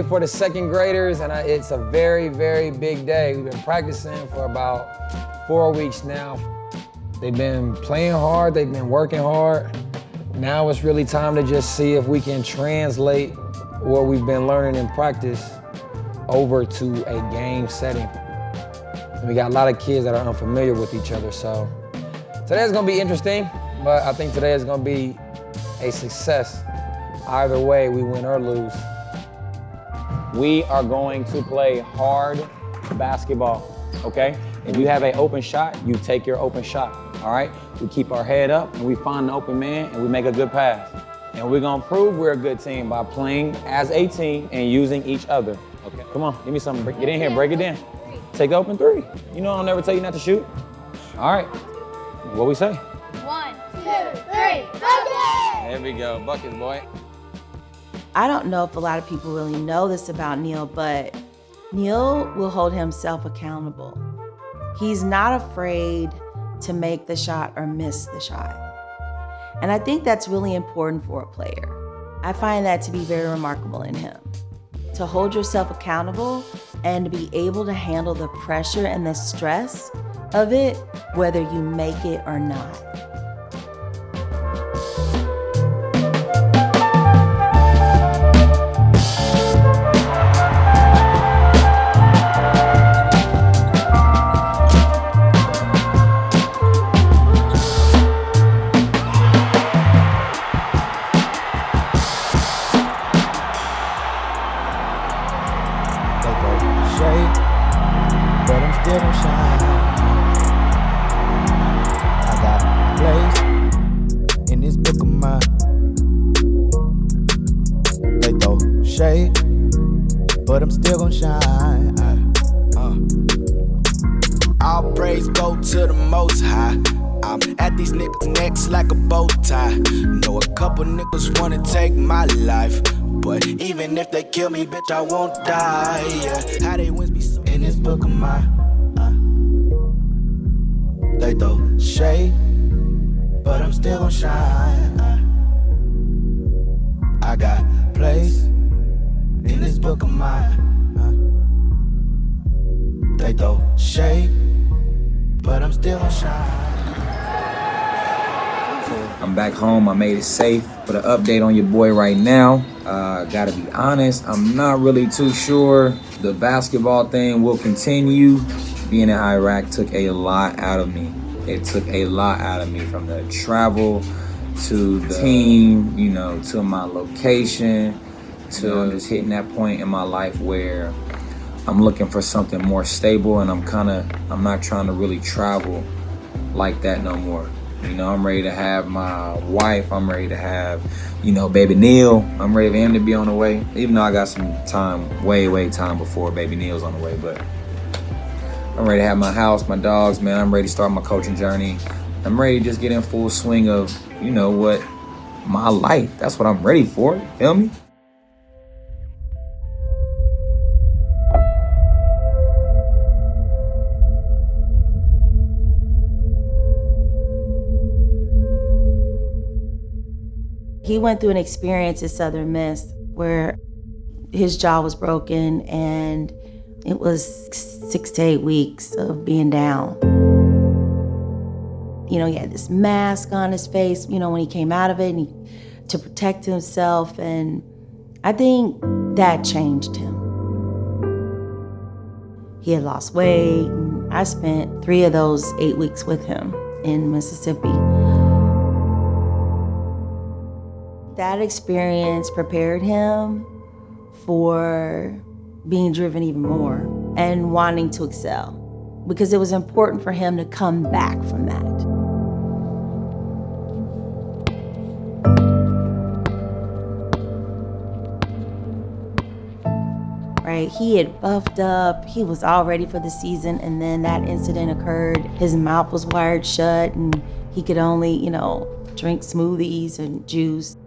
day for the second graders, and it's a very, very big day. We've been practicing for about 4 weeks now. They've been playing hard, they've been working hard. Now it's really time to just see if we can translate what we've been learning in practice over to a game setting. And we got a lot of kids that are unfamiliar with each other, so today's gonna be interesting, but I think today is gonna be a success. Either way, we win or lose. We are going to play hard basketball, okay? If you have an open shot, you take your open shot, all right? We keep our head up and we find the open man and we make a good pass. And we're gonna prove we're a good team by playing as a team and using each other. Okay, come on, give me something. Get in here, break it down. Take the open three. You know I'll never tell you not to shoot. All right, what we say? 1, 2, 3, bucket! There we go, buckets, boy. I don't know if a lot of people really know this about Neil, but Neil will hold himself accountable. He's not afraid to make the shot or miss the shot. And I think that's really important for a player. I find that to be very remarkable in him. To hold yourself accountable and to be able to handle the pressure and the stress of it, whether you make it or not. But I'm still gon' shine. I got a place in this book of mine. They throw shade, but I'm still gon' shine. All praise go to the Most High. I'm at these niggas' necks like a bow tie. Know a couple niggas wanna take my life, but even if they kill me, bitch, I won't die. Yeah. How they wins be so in this book of mine. They throw shade, but I'm still gon' shine. I got place in this book of mine. They throw shade, but I'm still gon' shine. I'm back home, I made it safe. Put an update on your boy right now. Gotta be honest, I'm not really too sure the basketball thing will continue. Being in Iraq took a lot out of me. It took a lot out of me, from the travel to the team, you know, to my location, to just hitting that point in my life where I'm looking for something more stable, and I'm not trying to really travel like that no more. You know, I'm ready to have my wife. I'm ready to have, you know, baby Neil. I'm ready for him to be on the way. Even though I got some time, way time before baby Neil's on the way, but I'm ready to have my house, my dogs, man. I'm ready to start my coaching journey. I'm ready to just get in full swing of, you know what, my life. That's what I'm ready for, you feel me? He went through an experience at Southern Miss where his jaw was broken, and it was 6 to 8 weeks of being down. You know, he had this mask on his face, you know, when he came out of it, and to protect himself, and I think that changed him. He had lost weight, and I spent 3 of those 8 weeks with him in Mississippi. That experience prepared him for being driven even more and wanting to excel, because it was important for him to come back from that. Right, he had buffed up, he was all ready for the season, and then that incident occurred. His mouth was wired shut, and he could only, you know, drink smoothies and juice.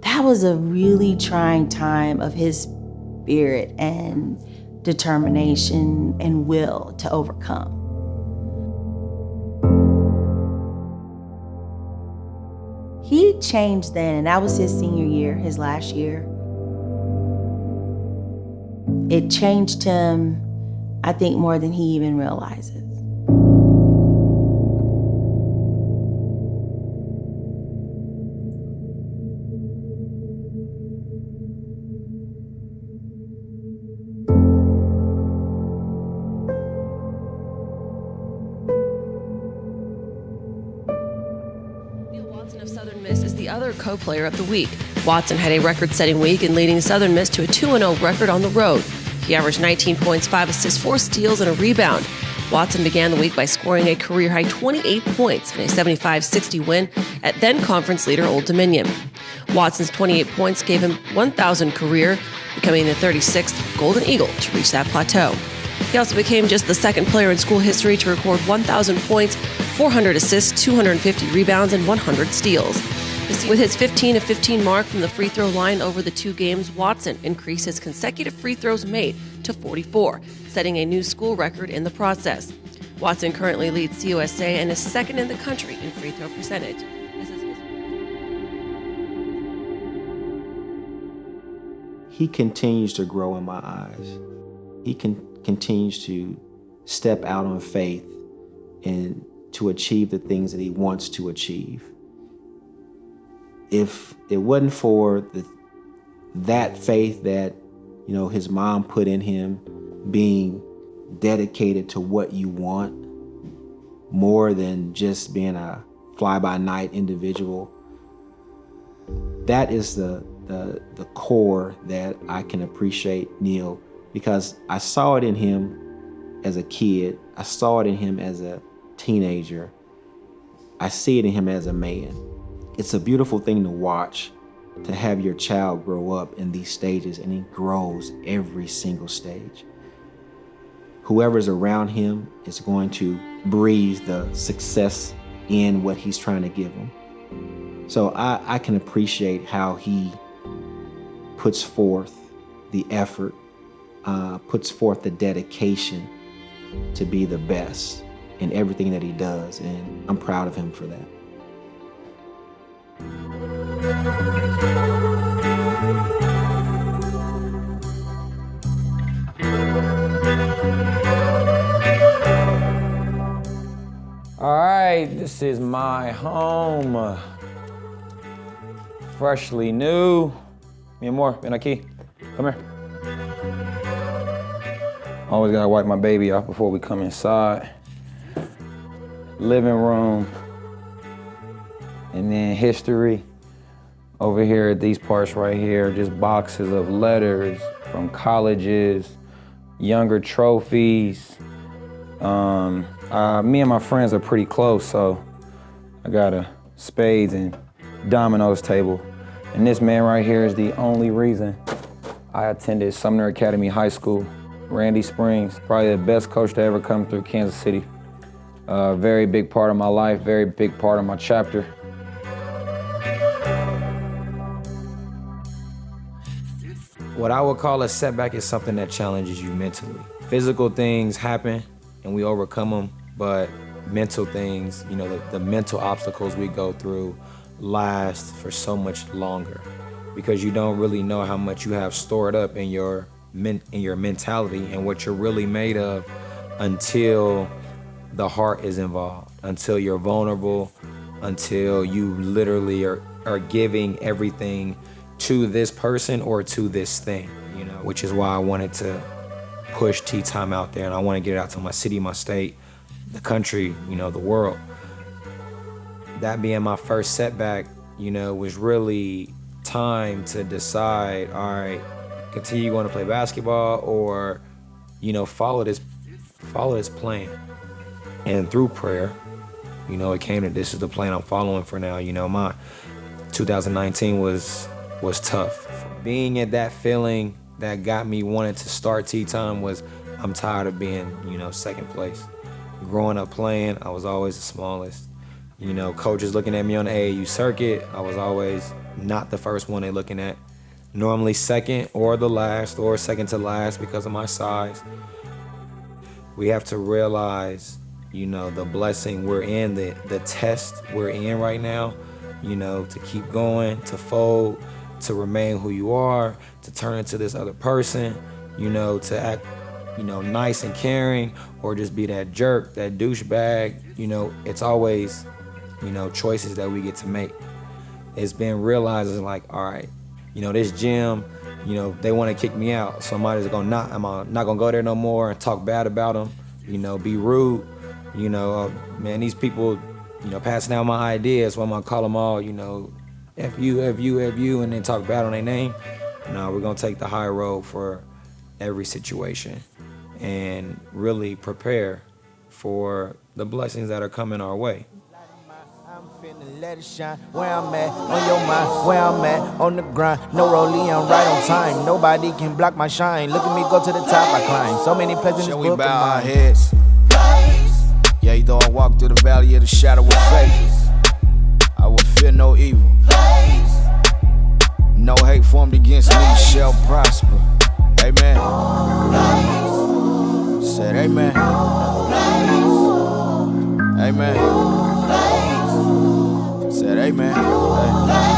That was a really trying time of his spirit and determination and will to overcome. He changed then, and that was his senior year, his last year. it changed him, I think, more than he even realizes. Of Southern Miss is the other co-player of the week. Watson had a record-setting week in leading Southern Miss to a 2-0 record on the road. He averaged 19 points, 5 assists, 4 steals, and a rebound. Watson began the week by scoring a career-high 28 points in a 75-60 win at then-conference leader Old Dominion. Watson's 28 points gave him 1,000 career, becoming the 36th Golden Eagle to reach that plateau. He also became just the second player in school history to record 1,000 points, 400 assists, 250 rebounds, and 100 steals. With his 15 of 15 mark from the free throw line over the 2 games, Watson increased his consecutive free throws made to 44, setting a new school record in the process. Watson currently leads CUSA and is second in the country in free throw percentage. He continues to grow in my eyes. He continues to step out on faith and to achieve the things that he wants to achieve. If it wasn't for that faith that, his mom put in him, being dedicated to what you want, more than just being a fly-by-night individual, that is the core that I can appreciate Neil, because I saw it in him as a kid. I saw it in him as a teenager. I see it in him as a man. It's a beautiful thing to watch, to have your child grow up in these stages, and he grows every single stage. Whoever's around him is going to breathe the success in what he's trying to give them. So I can appreciate how he puts forth the effort, puts forth the dedication to be the best in everything that he does, and I'm proud of him for that. All right, this is my home. Freshly new. Mi amor, ven aquí. Come here. Always gotta wipe my baby off before we come inside. Living room. And then history. Over here at these parts right here, just boxes of letters from colleges, younger trophies. Me and my friends are pretty close, so I got a spades and dominoes table. And this man right here is the only reason I attended Sumner Academy High School. Randy Springs, probably the best coach to ever come through Kansas City. Very big part of my life, very big part of my chapter. What I would call a setback is something that challenges you mentally. Physical things happen and we overcome them, but mental things, the mental obstacles we go through last for so much longer, because you don't really know how much you have stored up in your mentality and what you're really made of until the heart is involved, until you're vulnerable, until you literally are giving everything to this person or to this thing, which is why I wanted to push Tea Time out there, and I want to get it out to my city, my state, the country, the world. That being my first setback, was really time to decide, all right, continue going to play basketball or, follow this plan. And through prayer, it came to this is the plan I'm following for now. My 2019 was tough. Being at that feeling that got me wanting to start Tea Time was, I'm tired of being, second place. Growing up playing, I was always the smallest. Coaches looking at me on the AAU circuit, I was always not the first one they're looking at. Normally second or the last or second to last because of my size. We have to realize, the blessing we're in, the test we're in right now, to keep going, to fold, to remain who you are, to turn into this other person, to act, nice and caring, or just be that jerk, that douchebag. It's always, choices that we get to make. It's been realized, it's like, all right, this gym, they want to kick me out, so I'm not gonna go there no more and talk bad about them, be rude, man, these people, passing out my ideas, so I'm gonna call them all, F you, and then talk bad on their name. No, we're gonna take the high road for every situation and really prepare for the blessings that are coming our way. I'm finna let it shine. Where I'm at, on your mind, where I'm at, on the grind. No rollie, I'm right on time. Nobody can block my shine. Look at me go to the top, I climb. So many places in this book of mine. Our heads. Yeah, though I walk through the valley of the shadow of fate, I will fear no evil. No hate formed against me shall prosper. Amen. Said amen. Amen. Said amen. Hey.